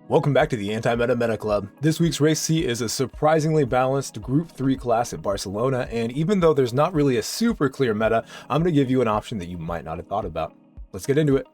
Welcome back to the Anti-Meta Meta Club. This week's race C is a surprisingly balanced Group 3 class at Barcelona, and even though there's not really a super clear meta, I'm going to give you an option that you might not have thought about. Let's get into it.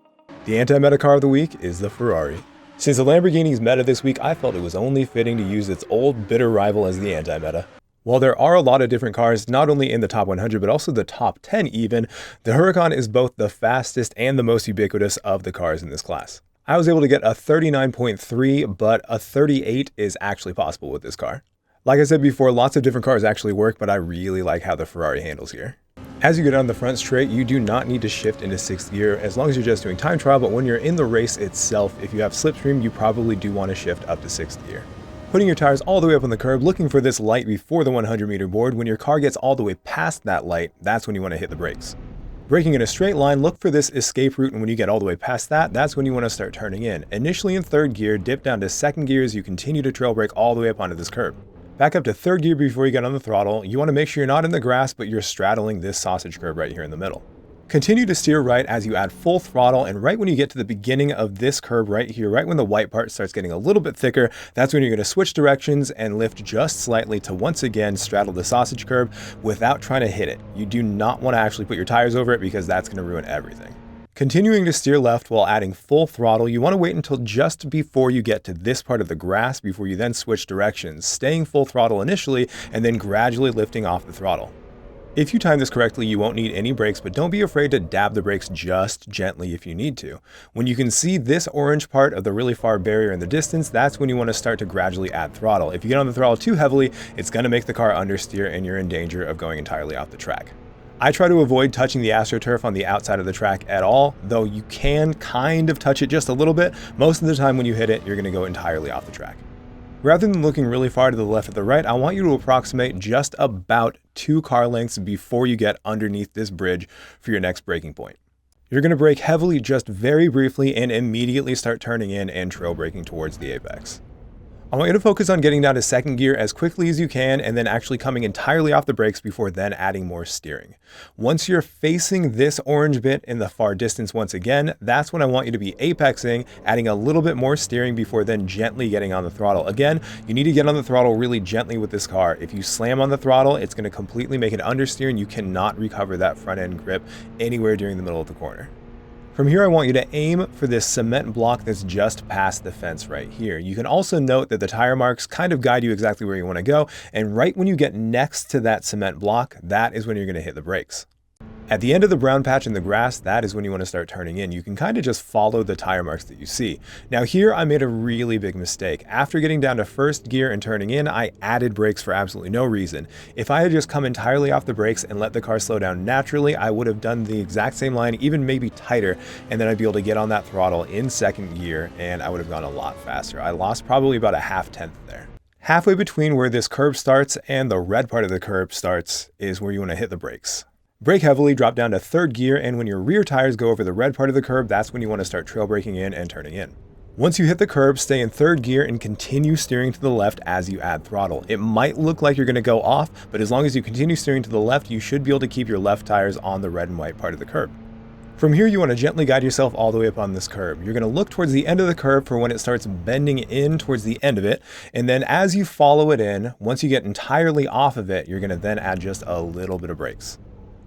The anti-meta car of the week is the Ferrari. Since the Lamborghini's meta this week, I felt it was only fitting to use its old bitter rival as the anti-meta. While there are a lot of different cars, not only in the top 100, but also the top 10 even, the Huracan is both the fastest and the most ubiquitous of the cars in this class. I was able to get a 39.3, but a 38 is actually possible with this car. Like I said before, lots of different cars actually work, but I really like how the Ferrari handles here. As you go down the front straight, you do not need to shift into 6th gear as long as you're just doing time trial, but when you're in the race itself, if you have slipstream, you probably do want to shift up to 6th gear. Putting your tires all the way up on the curb, looking for this light before the 100 meter board. When your car gets all the way past that light, that's when you want to hit the brakes. Braking in a straight line, look for this escape route, and when you get all the way past that, that's when you want to start turning in. Initially in 3rd gear, dip down to 2nd gear as you continue to trail brake all the way up onto this curb. Back up to 3rd gear before you get on the throttle. You want to make sure you're not in the grass, but you're straddling this sausage curb right here in the middle. Continue to steer right as you add full throttle, and right when you get to the beginning of this curb right here, right when the white part starts getting a little bit thicker, that's when you're going to switch directions and lift just slightly to once again straddle the sausage curb without trying to hit it. You do not want to actually put your tires over it because that's going to ruin everything. Continuing to steer left while adding full throttle, you want to wait until just before you get to this part of the grass before you then switch directions, staying full throttle initially and then gradually lifting off the throttle. If you time this correctly, you won't need any brakes, but don't be afraid to dab the brakes just gently if you need to. When you can see this orange part of the really far barrier in the distance, that's when you want to start to gradually add throttle. If you get on the throttle too heavily, it's going to make the car understeer and you're in danger of going entirely off the track. I try to avoid touching the AstroTurf on the outside of the track at all, though you can kind of touch it just a little bit. Most of the time when you hit it, you're going to go entirely off the track. Rather than looking really far to the left or the right, I want you to approximate just about 2 car lengths before you get underneath this bridge for your next braking point. You're going to brake heavily just very briefly and immediately start turning in and trail braking towards the apex. I want you to focus on getting down to 2nd gear as quickly as you can and then actually coming entirely off the brakes before then adding more steering. Once you're facing this orange bit in the far distance once again, that's when I want you to be apexing, adding a little bit more steering before then gently getting on the throttle. Again, you need to get on the throttle really gently with this car. If you slam on the throttle, it's going to completely make it understeer and you cannot recover that front end grip anywhere during the middle of the corner. From here, I want you to aim for this cement block that's just past the fence right here. You can also note that the tire marks kind of guide you exactly where you want to go, and right when you get next to that cement block, that is when you're going to hit the brakes. At the end of the brown patch in the grass, that is when you want to start turning in. You can kind of just follow the tire marks that you see. Now here, I made a really big mistake. After getting down to 1st gear and turning in, I added brakes for absolutely no reason. If I had just come entirely off the brakes and let the car slow down naturally, I would have done the exact same line, even maybe tighter, and then I'd be able to get on that throttle in 2nd gear, and I would have gone a lot faster. I lost probably about a 1/2 tenth there. Halfway between where this curb starts and the red part of the curb starts is where you want to hit the brakes. Brake heavily, drop down to 3rd gear, and when your rear tires go over the red part of the curb, that's when you want to start trail braking in and turning in. Once you hit the curb, stay in 3rd gear and continue steering to the left as you add throttle. It might look like you're going to go off, but as long as you continue steering to the left, you should be able to keep your left tires on the red and white part of the curb. From here, you want to gently guide yourself all the way up on this curb. You're going to look towards the end of the curb for when it starts bending in towards the end of it, and then as you follow it in, once you get entirely off of it, you're going to then add just a little bit of brakes.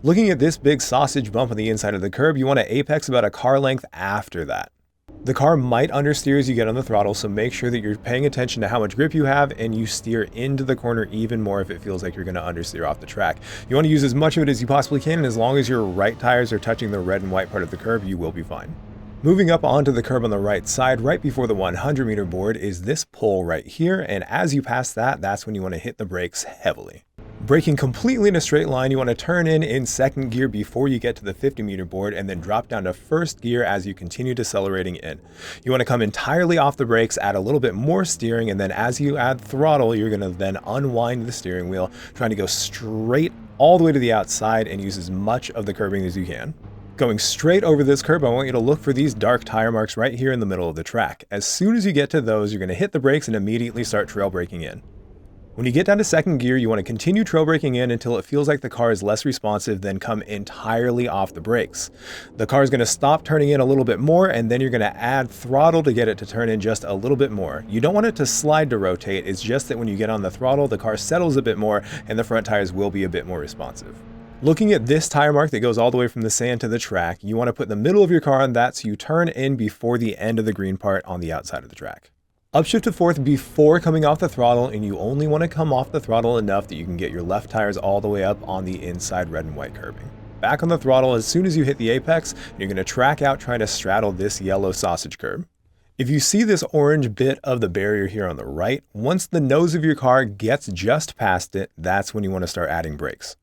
Looking at this big sausage bump on the inside of the curb, you want to apex about a car length after that. The car might understeer as you get on the throttle, so make sure that you're paying attention to how much grip you have and you steer into the corner even more if it feels like you're going to understeer off the track. You want to use as much of it as you possibly can, and as long as your right tires are touching the red and white part of the curb, you will be fine. Moving up onto the curb on the right side, right before the 100 meter board, is this pole right here, and as you pass that, that's when you want to hit the brakes heavily. Braking completely in a straight line, you want to turn in 2nd gear before you get to the 50 meter board and then drop down to 1st gear as you continue decelerating in. You want to come entirely off the brakes, add a little bit more steering, and then as you add throttle, you're going to then unwind the steering wheel, trying to go straight all the way to the outside and use as much of the curbing as you can. Going straight over this curb, I want you to look for these dark tire marks right here in the middle of the track. As soon as you get to those, you're going to hit the brakes and immediately start trail braking in. When you get down to second gear, you want to continue trail braking in until it feels like the car is less responsive, then come entirely off the brakes. The car is going to stop turning in a little bit more, and then you're going to add throttle to get it to turn in just a little bit more. You don't want it to slide to rotate, it's just that when you get on the throttle, the car settles a bit more and the front tires will be a bit more responsive. Looking at this tire mark that goes all the way from the sand to the track, you want to put the middle of your car on that so you turn in before the end of the green part on the outside of the track. Upshift to fourth before coming off the throttle, and you only want to come off the throttle enough that you can get your left tires all the way up on the inside red and white curbing. Back on the throttle as soon as you hit the apex, and you're going to track out trying to straddle this yellow sausage curb. If you see this orange bit of the barrier here on the right, once the nose of your car gets just past it, that's when you want to start adding brakes.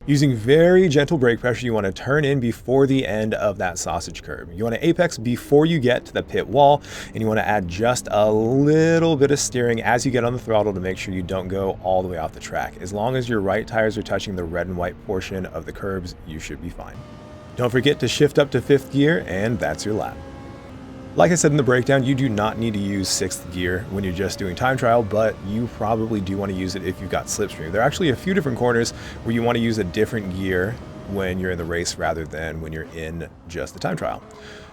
Using very gentle brake pressure, you want to turn in before the end of that sausage curb. You want to apex before you get to the pit wall, and you want to add just a little bit of steering as you get on the throttle to make sure you don't go all the way off the track. As long as your right tires are touching the red and white portion of the curbs, you should be fine. Don't forget to shift up to fifth gear, and that's your lap. Like I said in the breakdown, you do not need to use sixth gear when you're just doing time trial, but you probably do want to use it if you've got slipstream. There are actually a few different corners where you want to use a different gear when you're in the race rather than when you're in just the time trial.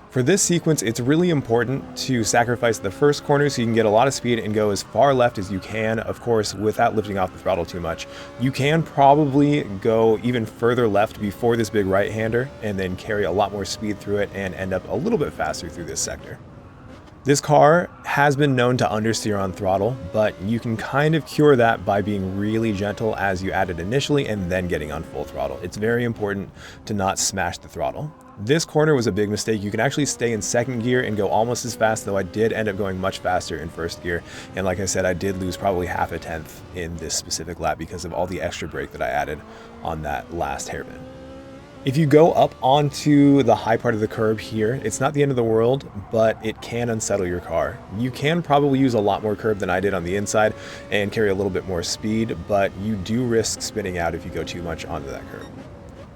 For this sequence, it's really important to sacrifice the first corner so you can get a lot of speed and go as far left as you can, of course, without lifting off the throttle too much. You can probably go even further left before this big right-hander and then carry a lot more speed through it and end up a little bit faster through this sector. This car has been known to understeer on throttle, but you can kind of cure that by being really gentle as you add it initially and then getting on full throttle. It's very important to not smash the throttle. This corner was a big mistake. You can actually stay in second gear and go almost as fast, though I did end up going much faster in first gear. And like I said, I did lose probably half a tenth in this specific lap because of all the extra brake that I added on that last hairpin. If you go up onto the high part of the curb here, it's not the end of the world, but it can unsettle your car. You can probably use a lot more curb than I did on the inside and carry a little bit more speed, but you do risk spinning out if you go too much onto that curb.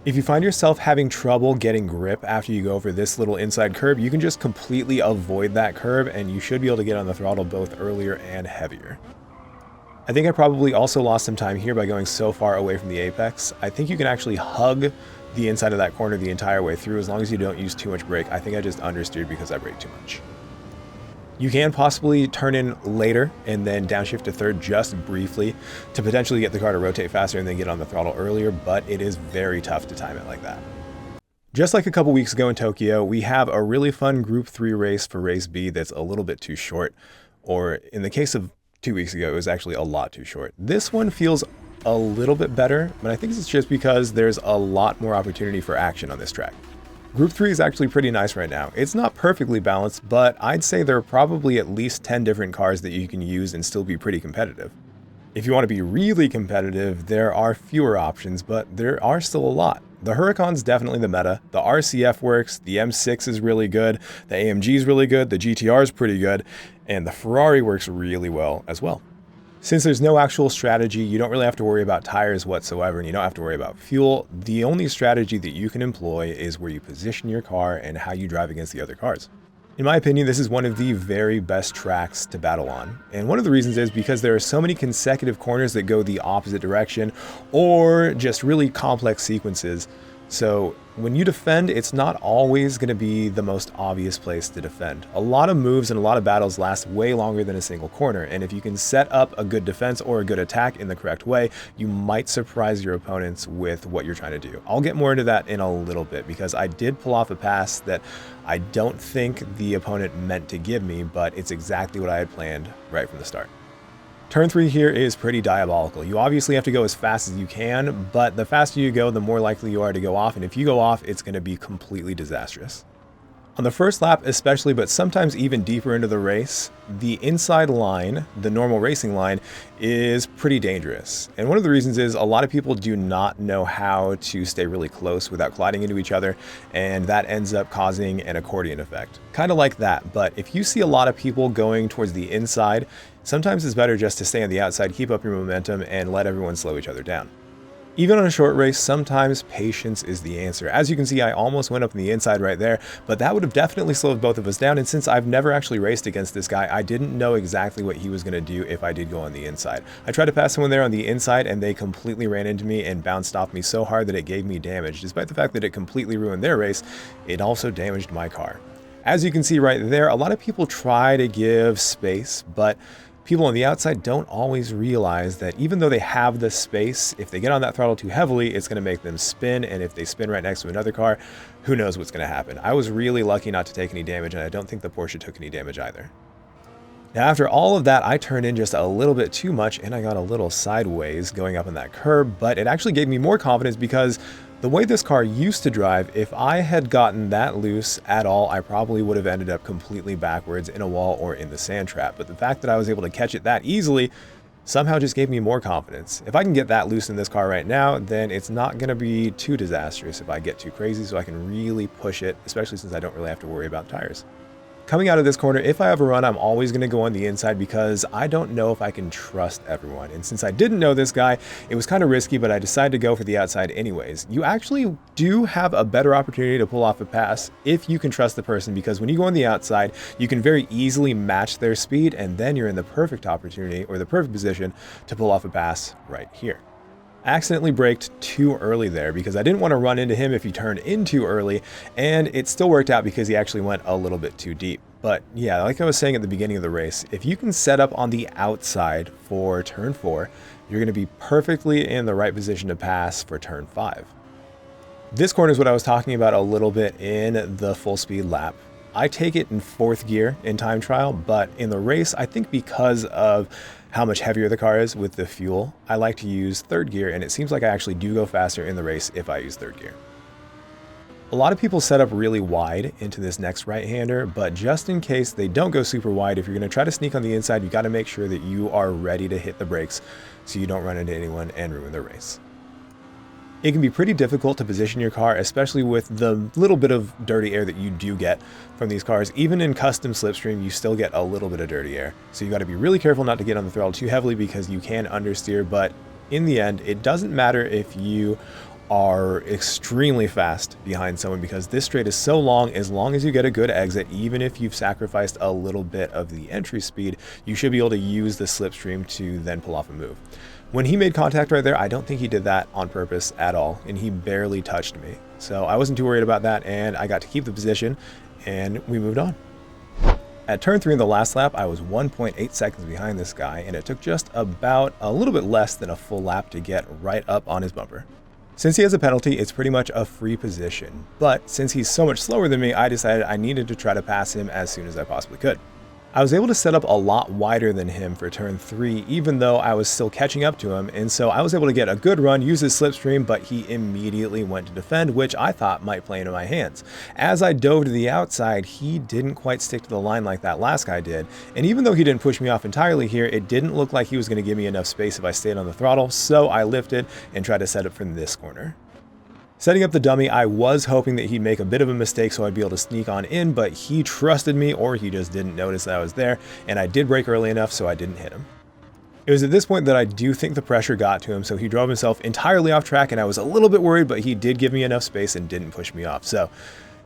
If you find yourself having trouble getting grip after you go over this little inside curb, you can just completely avoid that curb and you should be able to get on the throttle both earlier and heavier. I think I probably also lost some time here by going so far away from the apex. I think you can actually hug the inside of that corner the entire way through as long as you don't use too much brake. I think I just understeered because I braked too much. You can possibly turn in later and then downshift to third just briefly to potentially get the car to rotate faster and then get on the throttle earlier, but it is very tough to time it like that. Just like a couple weeks ago in Tokyo, we have a really fun Group 3 race for Race B that's a little bit too short, or in the case of 2 weeks ago, it was actually a lot too short. This one feels a little bit better, but I think it's just because there's a lot more opportunity for action on this track. Group 3 is actually pretty nice right now. It's not perfectly balanced, but I'd say there are probably at least 10 different cars that you can use and still be pretty competitive. If you want to be really competitive, there are fewer options, but there are still a lot. The Huracan's definitely the meta. The RCF works, the M6 is really good, the AMG is really good, the GTR is pretty good, and the Ferrari works really well as well. Since there's no actual strategy, you don't really have to worry about tires whatsoever, and you don't have to worry about fuel. The only strategy that you can employ is where you position your car and how you drive against the other cars. In my opinion, this is one of the very best tracks to battle on. And one of the reasons is because there are so many consecutive corners that go the opposite direction or just really complex sequences. So when you defend, it's not always going to be the most obvious place to defend. A lot of moves and a lot of battles last way longer than a single corner. And if you can set up a good defense or a good attack in the correct way, you might surprise your opponents with what you're trying to do. I'll get more into that in a little bit because I did pull off a pass that I don't think the opponent meant to give me, but it's exactly what I had planned right from the start. Turn 3 here is pretty diabolical. You obviously have to go as fast as you can, but the faster you go, the more likely you are to go off, and if you go off, it's going to be completely disastrous. On the first lap especially, but sometimes even deeper into the race, the inside line, the normal racing line, is pretty dangerous. And one of the reasons is a lot of people do not know how to stay really close without colliding into each other, and that ends up causing an accordion effect. Kind of like that, but if you see a lot of people going towards the inside, sometimes it's better just to stay on the outside, keep up your momentum, and let everyone slow each other down. Even on a short race, sometimes patience is the answer. As you can see, I almost went up in the inside right there, but that would have definitely slowed both of us down. And since I've never actually raced against this guy, I didn't know exactly what he was going to do if I did go on the inside. I tried to pass someone there on the inside and they completely ran into me and bounced off me so hard that it gave me damage. Despite the fact that it completely ruined their race, it also damaged my car. As you can see right there, a lot of people try to give space, but people on the outside don't always realize that even though they have the space, if they get on that throttle too heavily, it's going to make them spin. And if they spin right next to another car, who knows what's going to happen. I was really lucky not to take any damage, and I don't think the Porsche took any damage either. Now, after all of that, I turned in just a little bit too much and I got a little sideways going up on that curb, but it actually gave me more confidence because the way this car used to drive, if I had gotten that loose at all, I probably would have ended up completely backwards in a wall or in the sand trap. But the fact that I was able to catch it that easily somehow just gave me more confidence. If I can get that loose in this car right now, then it's not going to be too disastrous if I get too crazy, so I can really push it, especially since I don't really have to worry about tires. Coming out of this corner, if I have a run, I'm always going to go on the inside because I don't know if I can trust everyone. And since I didn't know this guy, it was kind of risky, but I decided to go for the outside anyways. You actually do have a better opportunity to pull off a pass if you can trust the person, because when you go on the outside, you can very easily match their speed, and then you're in the perfect opportunity or the perfect position to pull off a pass right here. I accidentally braked too early there because I didn't want to run into him if he turned in too early, and it still worked out because he actually went a little bit too deep. But yeah, like I was saying at the beginning of the race, if you can set up on the outside for turn 4, you're going to be perfectly in the right position to pass for turn 5. This corner is what I was talking about a little bit in the full speed lap. I take it in 4th gear in time trial, but in the race, I think because of how much heavier the car is with the fuel, I like to use 3rd gear, and it seems like I actually do go faster in the race if I use 3rd gear. A lot of people set up really wide into this next right-hander, but just in case they don't go super wide, if you're going to try to sneak on the inside, you got to make sure that you are ready to hit the brakes so you don't run into anyone and ruin the race. It can be pretty difficult to position your car, especially with the little bit of dirty air that you do get from these cars. Even in custom slipstream, you still get a little bit of dirty air. So you got to be really careful not to get on the throttle too heavily because you can understeer, but in the end, it doesn't matter if you are extremely fast behind someone because this straight is so long. As long as you get a good exit, even if you've sacrificed a little bit of the entry speed, you should be able to use the slipstream to then pull off a move. When he made contact right there, I don't think he did that on purpose at all, and he barely touched me. So I wasn't too worried about that, and I got to keep the position, and we moved on. At turn 3 in the last lap, I was 1.8 seconds behind this guy, and it took just about a little bit less than a full lap to get right up on his bumper. Since he has a penalty, it's pretty much a free position, but since he's so much slower than me, I decided I needed to try to pass him as soon as I possibly could. I was able to set up a lot wider than him for turn 3, even though I was still catching up to him, and so I was able to get a good run, use his slipstream, but he immediately went to defend, which I thought might play into my hands. As I dove to the outside, he didn't quite stick to the line like that last guy did, and even though he didn't push me off entirely here, it didn't look like he was going to give me enough space if I stayed on the throttle, so I lifted and tried to set up from this corner. Setting up the dummy, I was hoping that he'd make a bit of a mistake so I'd be able to sneak on in, but he trusted me or he just didn't notice that I was there, and I did brake early enough so I didn't hit him. It was at this point that I do think the pressure got to him, so he drove himself entirely off track, and I was a little bit worried, but he did give me enough space and didn't push me off, so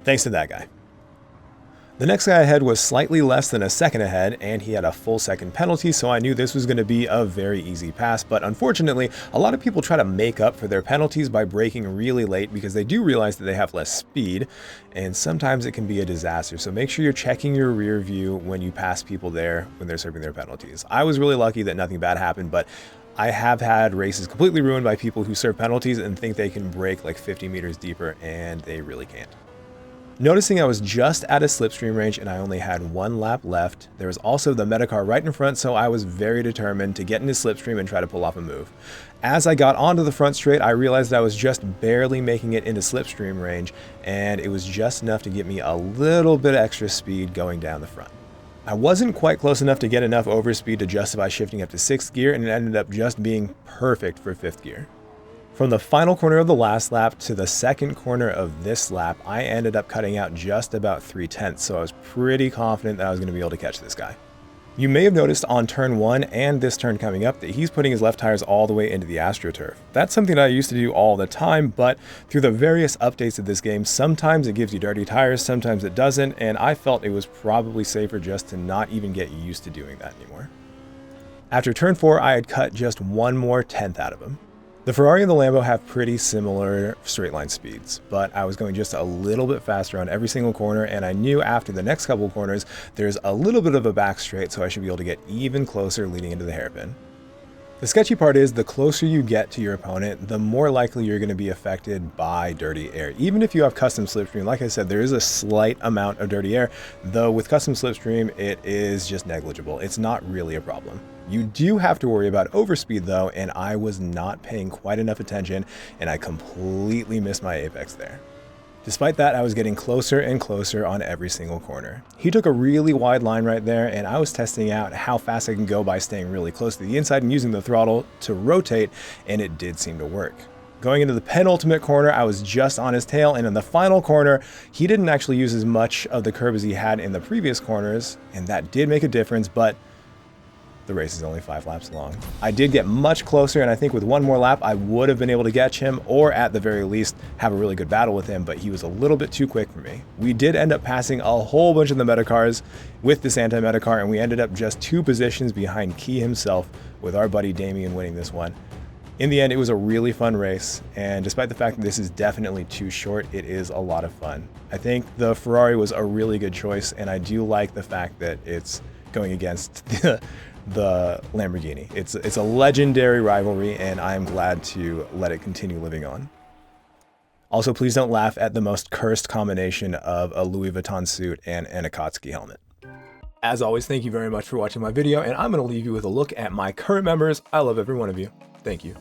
thanks to that guy. The next guy ahead was slightly less than a second ahead, and he had a full second penalty, so I knew this was going to be a very easy pass. But unfortunately, a lot of people try to make up for their penalties by braking really late because they do realize that they have less speed, and sometimes it can be a disaster. So make sure you're checking your rear view when you pass people there when they're serving their penalties. I was really lucky that nothing bad happened, but I have had races completely ruined by people who serve penalties and think they can brake like 50 meters deeper, and they really can't. Noticing I was just at a slipstream range and I only had 1 lap left, there was also the Metacar right in front, so I was very determined to get into slipstream and try to pull off a move. As I got onto the front straight, I realized I was just barely making it into slipstream range, and it was just enough to get me a little bit extra speed going down the front. I wasn't quite close enough to get enough overspeed to justify shifting up to 6th gear, and it ended up just being perfect for 5th gear. From the final corner of the last lap to the second corner of this lap, I ended up cutting out just about 3/10, so I was pretty confident that I was going to be able to catch this guy. You may have noticed on turn 1 and this turn coming up that he's putting his left tires all the way into the AstroTurf. That's something that I used to do all the time, but through the various updates of this game, sometimes it gives you dirty tires, sometimes it doesn't, and I felt it was probably safer just to not even get used to doing that anymore. After turn 4, I had cut just one more tenth out of him. The Ferrari and the Lambo have pretty similar straight line speeds, but I was going just a little bit faster on every single corner, and I knew after the next couple of corners, there's a little bit of a back straight, so I should be able to get even closer leading into the hairpin. The sketchy part is the closer you get to your opponent, the more likely you're going to be affected by dirty air. Even if you have custom slipstream, like I said, there is a slight amount of dirty air, though with custom slipstream, it is just negligible. It's not really a problem. You do have to worry about overspeed though, and I was not paying quite enough attention, and I completely missed my apex there. Despite that, I was getting closer and closer on every single corner. He took a really wide line right there, and I was testing out how fast I can go by staying really close to the inside and using the throttle to rotate, and it did seem to work. Going into the penultimate corner, I was just on his tail, and in the final corner, he didn't actually use as much of the curb as he had in the previous corners, and that did make a difference, but the race is only 5 laps long. I did get much closer, and I think with one more lap, I would have been able to catch him, or at the very least, have a really good battle with him, but he was a little bit too quick for me. We did end up passing a whole bunch of the meta cars with this anti-meta car, and we ended up just 2 positions behind Key himself, with our buddy Damien winning this one. In the end, it was a really fun race, and despite the fact that this is definitely too short, it is a lot of fun. I think the Ferrari was a really good choice, and I do like the fact that it's going against the Lamborghini. It's a legendary rivalry, and I'm glad to let it continue living on. Also, please don't laugh at the most cursed combination of a Louis Vuitton suit and an Akatsuki helmet. As always, thank you very much for watching my video, and I'm going to leave you with a look at my current members. I love every one of you. Thank you.